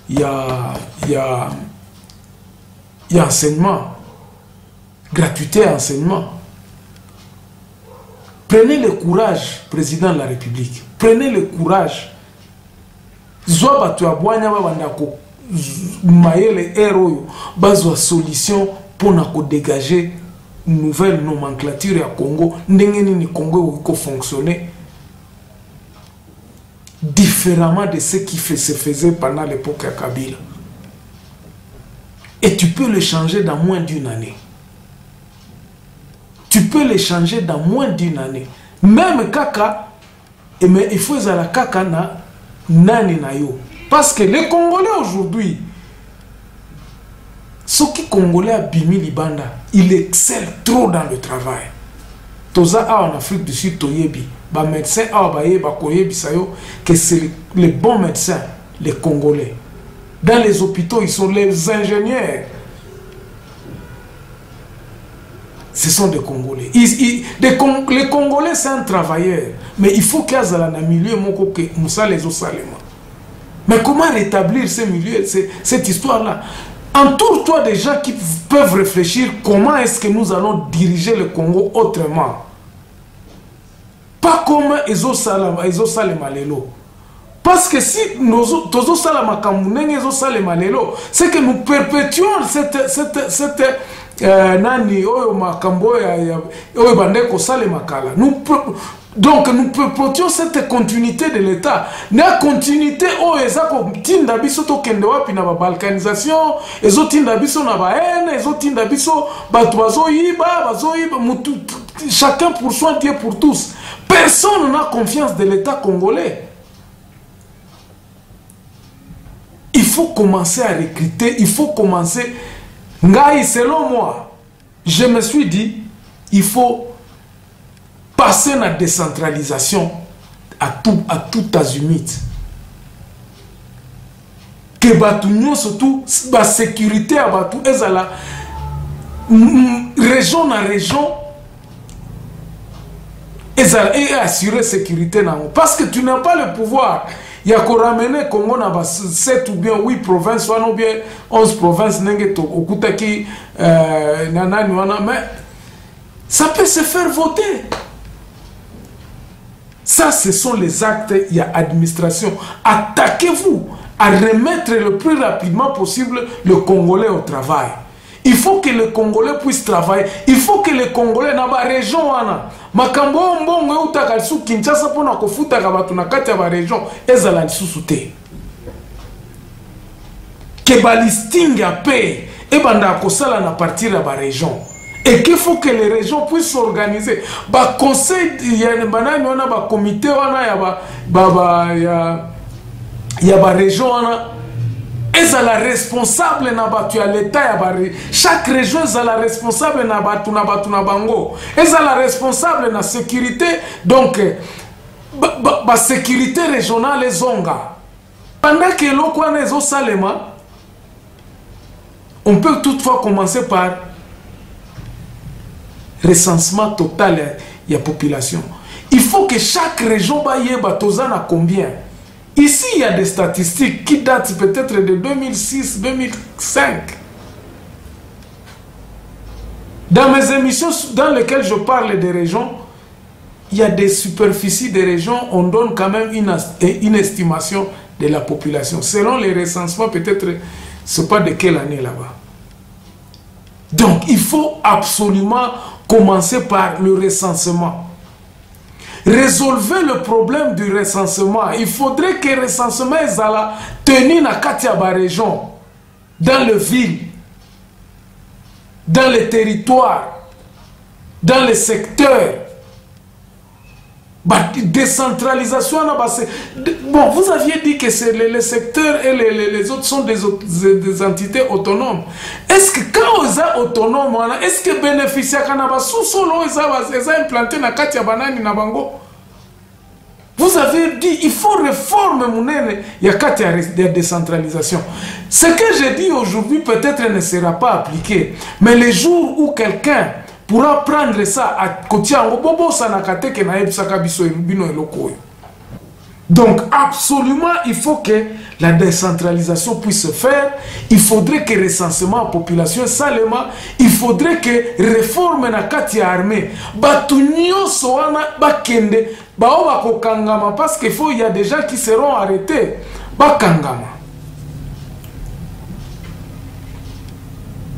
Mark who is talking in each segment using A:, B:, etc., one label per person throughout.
A: il y a enseignement, gratuité enseignement. Prenez le courage, président de la République. Prenez le courage. Zoba tu aboanya babandako maele héros bazwa solution pour dégager une nouvelle nomenclature à Congo. Ndengeni ni Congo qui fonctionner différemment de ce qui se faisait pendant l'époque à Kabila. Et tu peux le changer dans moins d'une année. Tu peux le changer dans moins d'une année. Même Kaka, mais il faut la Kaka na nani na yo. Parce que les Congolais aujourd'hui, ceux qui Congolais à Bimi Libanda, ils excellent trop dans le travail. Toza en Afrique du Sud, toyebi, ba médecin ba koyebi sayo que c'est les bons médecins, les Congolais. Dans les hôpitaux, ils sont les ingénieurs. Ce sont des Congolais. Les Congolais, c'est un travailleur. Mais il faut qu'il y ait un milieu mais comment rétablir ce milieu, cette histoire-là? Entoure-toi des gens qui peuvent réfléchir comment est-ce que nous allons diriger le Congo autrement. Pas comme Ezo Salema Lelo. Parce que si nous Tozo Salama Kamuneng Ezo Salema Lelo, c'est que nous perpétuons cette nani oyo makambo ya oyo bandeko Salema Kala. Donc nous perpétuons cette continuité de l'État. Na continuité oyo ezako tinda biso to kende wapi na ba balkanisation, ezo tinda biso na ba haine, ezo tinda biso bato bazoyiba, chacun pour soi, Dieu pour tous. Personne n'a confiance de l'État congolais. Il faut commencer à recruter, il faut commencer. Ngai, selon moi, je me suis dit, il faut passer la décentralisation à tout azimut. Que Batunion surtout, la sécurité à Batou, ezala région en région, et assurer sécurité. Parce que tu n'as pas le pouvoir. Il y a qu'à ramener Congo dans 7 ou bien 8 provinces, ou bien 11 provinces, mais ça peut se faire voter. Ça, ce sont les actes, il y a administration. Attaquez-vous à remettre le plus rapidement possible le Congolais au travail. Il faut que les Congolais puissent travailler. Il faut que les Congolais dans la région, makambo mbongo utaka su Kinshasa pona kofuta ka batu na kati ya ba région ezala lisusuté. Que balisting a paix et banda kosala na partir de la région. Et qu'il faut que les régions puissent s'organiser. Ba conseil ya banani wana ba comité wana ya ba région wana ezala responsable na batu ya l'État ya bari. Chaque région ezala responsable na batu na bango. Ezala responsable na sécurité. Donc ba sécurité régionale zonga. Pendant que l'okwane ezo salema, on peut toutefois commencer par recensement total de la population. Il faut que chaque région baye batozana combien. Ici, il y a des statistiques qui datent peut-être de 2006-2005. Dans mes émissions dans lesquelles je parle des régions, il y a des superficies des régions, on donne quand même une estimation de la population. Selon les recensements, peut-être, ce n'est pas de quelle année là-bas. Donc, il faut absolument commencer par le recensement. Résolvez le problème du recensement. Il faudrait que le recensement soit tenu dans la région, dans les villes, dans les territoires, dans les secteurs. Décentralisation. Bon, vous aviez dit que les secteurs et les autres sont des entités autonomes. Est-ce que quand on est autonome, est-ce que bénéficiaires sous-solo est implanté dans Katia Banani Nabango? Vous avez dit il faut réformer il y a Katia de décentralisation. Ce que j'ai dit aujourd'hui peut-être ne sera pas appliqué, mais les jours où quelqu'un pourra prendre ça à Kotiango, Bobo Sanakate que na ebisaka biso bino eloko. Donc, absolument, il faut que la décentralisation puisse se faire. Il faudrait que recensement de la population seulement. Il faudrait que réforme na kati ya armée. Batu nyonso wana bakende bao bakokangama parce qu'il faut, il y a des gens qui seront arrêtés. Bakangama.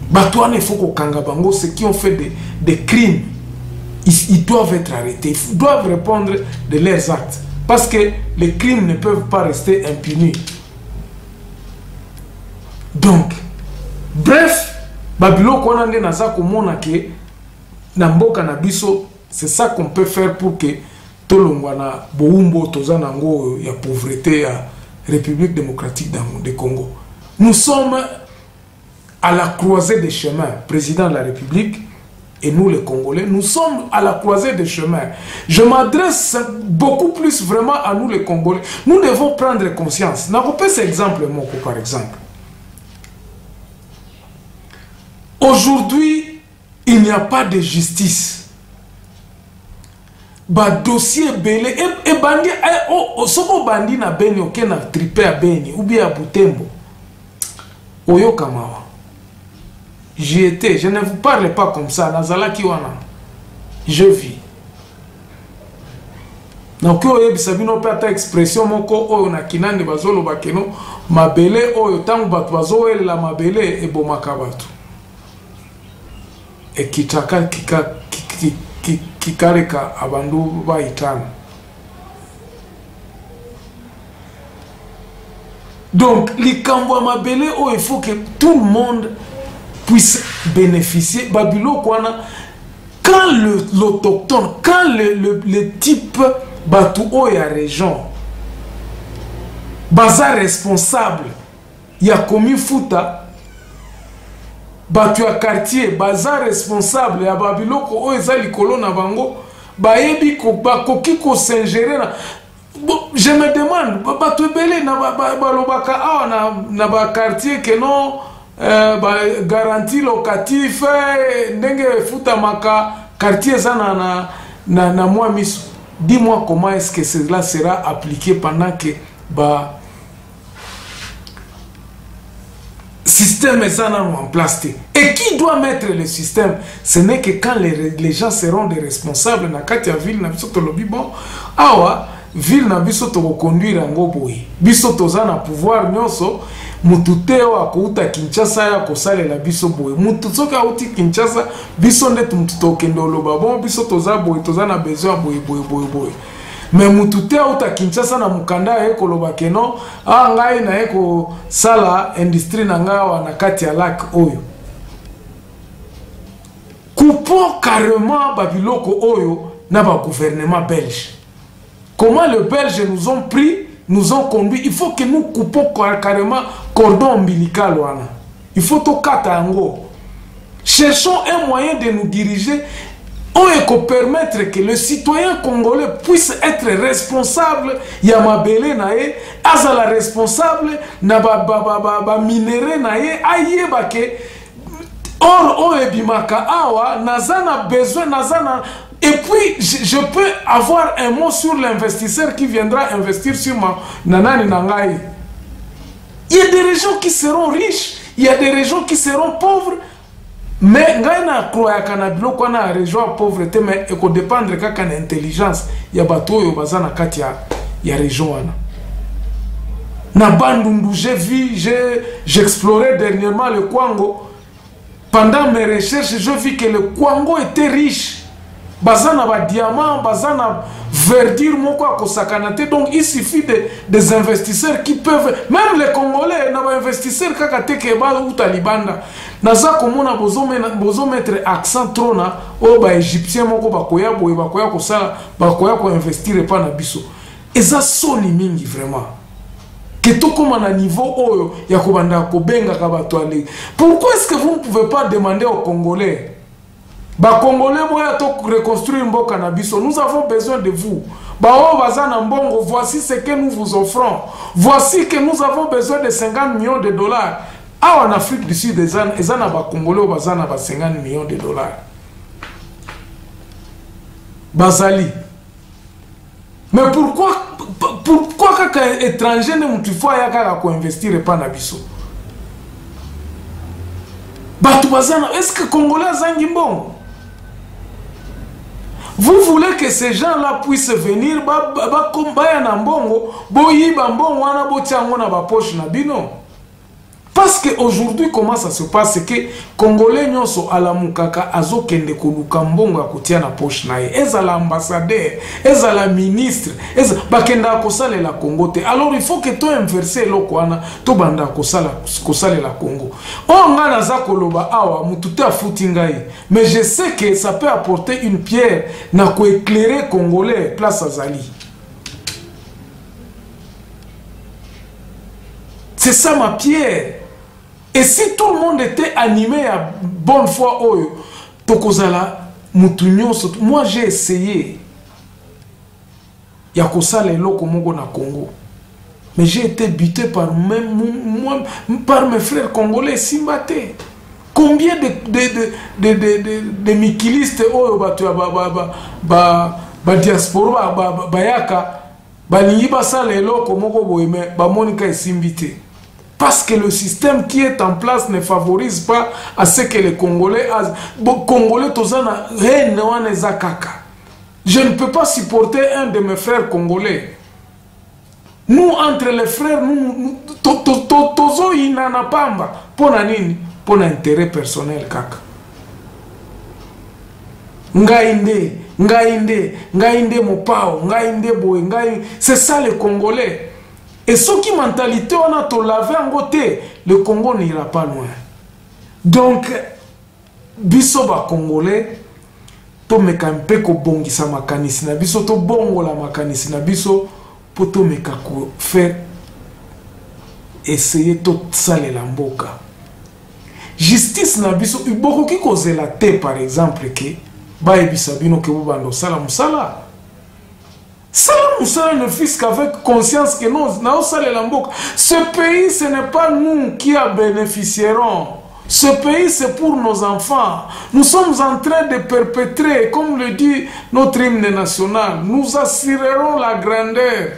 A: Batu wana il faut kokanga bango ceux qui ont fait des crimes. Ils doivent être arrêtés. Ils doivent répondre de leurs actes. Parce que les crimes ne peuvent pas rester impunis. Donc, bref, Babylone Kwanande naza komona ke na mboka na biso, c'est ça qu'on peut faire pour que tolongwa na boumbo toza nango ya pauvreté ya République démocratique du Congo. Nous sommes à la croisée des chemins, président de la République et nous les Congolais, nous sommes à la croisée des chemins. Je m'adresse beaucoup plus vraiment à nous les Congolais. Nous devons prendre conscience. N'a pas cet exemple, Moko, par exemple. Aujourd'hui, il n'y a pas de justice. Ba dossier belé et bandi soko bandi na beni oke na tripe à beni ou bien à Butembo. Oyo kamawa. J'y étais, je ne vous parle pas comme ça. Nazala kiwana. Je vis. Donc, oyo bisabino pe ata expression moko oyo na kinande bazolo bakeno mabele oyo tangu batu bazo la mabele e bomaka batu. E kitaka kikareka abandu baitana. Donc, likambo mabele oyo il faut que tout le monde puisse bénéficier. Babylone Kwana, quand l'autochtone, quand le type Batou et la région, Baza responsable, il y a commis Fouta, Batou à quartier, Baza responsable, il y a Babylone Ko Ezali Kolona Bango, Baebi Koki Ko s'ingérer. Je me demande, Batou Belé Balobaka na ba quartier que non. Garantie locatif ndenge futa maka quartier zana na moi miso. Dis-moi comment est-ce que cela sera appliqué pendant que système est en place. Et qui doit mettre le système? Ce n'est que quand les gens seront des responsables na kati ya ville na biso to lobi bon awa ville na biso to conduire ngo boy biso toza na pouvoir nyonso. Mututeo akouta Kinshasa ya kosale la biso boy. Mututoka uti Kinshasa biso ndet mututokendo loba bon biso toza boy toza na besoin boy. Mais mututeo uta Kinshasa na mukanda eko loba keno ngai na eko sala industrie na ngawa na kati ya lac oyo. Coupons carrément Babiloko oyo na ba gouvernement belge. Comment les Belges nous ont pris, nous ont conduit? Il faut que nous coupons carrément cordon ombilical. Il faut tout katango. Cherchons un moyen de nous diriger pour permettre que le citoyen congolais puisse être responsable. Yamabele nae, azala responsable, na ba minéré nae, aye bake. Or, ebimaka awa, nazana besoin, nazana. Et puis, je peux avoir un mot sur l'investisseur qui viendra investir sur ma nanani nangai. Il y a des régions qui seront riches, il y a des régions qui seront pauvres. Mais ngai na croya kana biloko na région pauvreté mais eko dépendre kaka na intelligence ya bato yo bazana kati ya région wana. Na Bandundu, j'ai vu, j'explorais dernièrement le Kwango. Pendant mes recherches, je vis que le Kwango était riche. Bazana ba diamant, bazana verdure moko kosakanate. Donc il suffit des investisseurs qui peuvent, même les Congolais, na ba investisseurs kaka teke ba ou talibanda. Naza komona bozo mettre accent trop na o ba égyptien moko bakoya boye bakoya kosala bakoya ko investir pa na biso. Eza soni mingi vraiment. Que tout comme à niveau oyo ya kobanda kobenga ka bato ale. Pourquoi est-ce que vous ne pouvez pas demander aux Congolais? Ba Congolais moya to reconstruire mboka na biso. Nous avons besoin de vous. Ba o bazana mbongo, voici ce que nous vous offrons. Voici que nous avons besoin de 50 millions de dollars. Ah, en Afrique du Sud, ils ont ba Congolais bazana ba 50 millions de dollars. Bazali. Mais pourquoi pourquoi kaka étranger ne mutu fois ya kaka ko investir pas na biso batu bazana est-ce que congolais zangi mbongo? Vous voulez que ces gens-là puissent venir baya na mbongo boyiba mbongo wana botiango na ba poche na bino? Parce qu'aujourd'hui, comment ça se passe? C'est que Congolais nyonso ala mukaka azo kende koluka mbongo ya kotia na poche na ye. Eza la ambassadeur, eza la ministre, eza bakenda kosala la Congo te. Alors il faut que to inverser loko wana to banda kosala la Congo. On ngana za koloba awa mututé afuti ngai. Mais je sais que ça peut apporter une pierre na ko éclairer Congolais place azali. C'est ça ma pierre. Et si tout le monde était animé à bonne foi, Tokozala, moi j'ai essayé. Yakosa les locaux na Congo. Mais j'ai été buté par mes frères congolais Simbate. Combien de mikilistes diaspora bayaka balingi basala les locaux moko boyeme ba monika esimbite. Parce que le système qui est en place ne favorise pas à ce que les Congolais... Congolais, je ne peux pas supporter un de mes frères congolais. Nous, entre les frères, nous... Tozo inana pamba. Pour intérêt personnel, kaka. Ngaïnde mopao, ngaïnde boy, c'est ça les Congolais. Et ce qui mentalité on a to laver en côté, le Congo n'ira pas loin. Donc, biso ba Congolais, to meka mpeko bongi sa makanisi na biso, to bongo la makanisi na biso, pour to meka ko faire essayer to sale la mboka. Justice na biso, iboko ki koze la te par exemple ke, ba ebisa bino ke bubando sala musala. Salam Moussa ne fils qu'avec conscience que non, ce pays, ce n'est pas nous qui en bénéficierons. Ce pays, c'est pour nos enfants. Nous sommes en train de perpétrer, comme le dit notre hymne national, nous assurerons la grandeur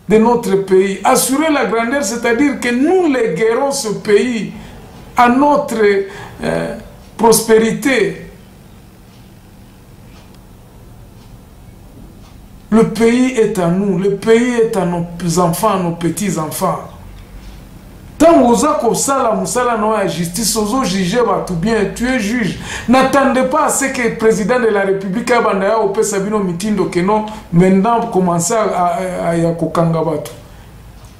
A: de notre pays. Assurer la grandeur, c'est-à-dire que nous léguerons ce pays à notre prospérité. Le pays est à nous, le pays est à nos enfants, à nos petits-enfants. Tant que vous avez la justice, vous avez jugé tout bien, tu es juge. N'attendez pas à ce que le président de la République ait au Sabino Mitindo que non, maintenant commencer à Yakokanga Batu.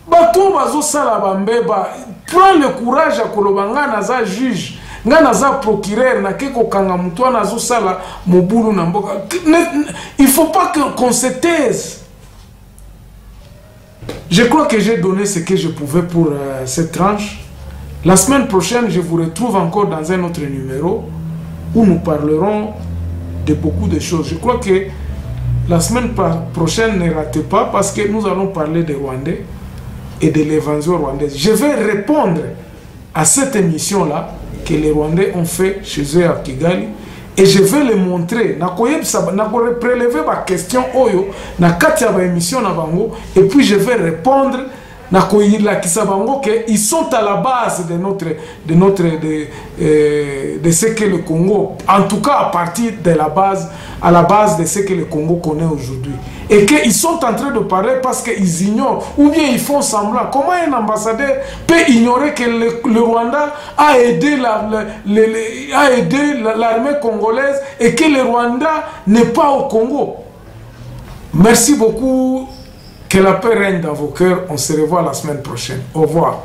A: Batu bazo sala bambeba, prends le courage à Kolobanga naza juge. Ngana procureur na keko kanga mutwa na zo sala mobulu na mboka. Il faut pas qu'on se taise. Je crois que j'ai donné ce que je pouvais pour cette tranche. La semaine prochaine, je vous retrouve encore dans un autre numéro où nous parlerons de beaucoup de choses. Je crois que la semaine prochaine, ne ratez pas parce que nous allons parler des Rwandais et de l'évasion rwandaise. Je vais répondre à cette émission-là que les Rwandais ont fait chez eux à Kigali et je vais les montrer. Je vais prélever ma question émission et puis je vais répondre ils sont à la base de ce que le Congo, en tout cas à partir de la base, à la base de ce que le Congo connaît aujourd'hui. Et qu'ils sont en train de parler parce qu'ils ignorent, ou bien ils font semblant. Comment un ambassadeur peut ignorer que le Rwanda a aidé l'armée congolaise et que le Rwanda n'est pas au Congo? Merci beaucoup. Que la paix règne dans vos cœurs. On se revoit la semaine prochaine. Au revoir.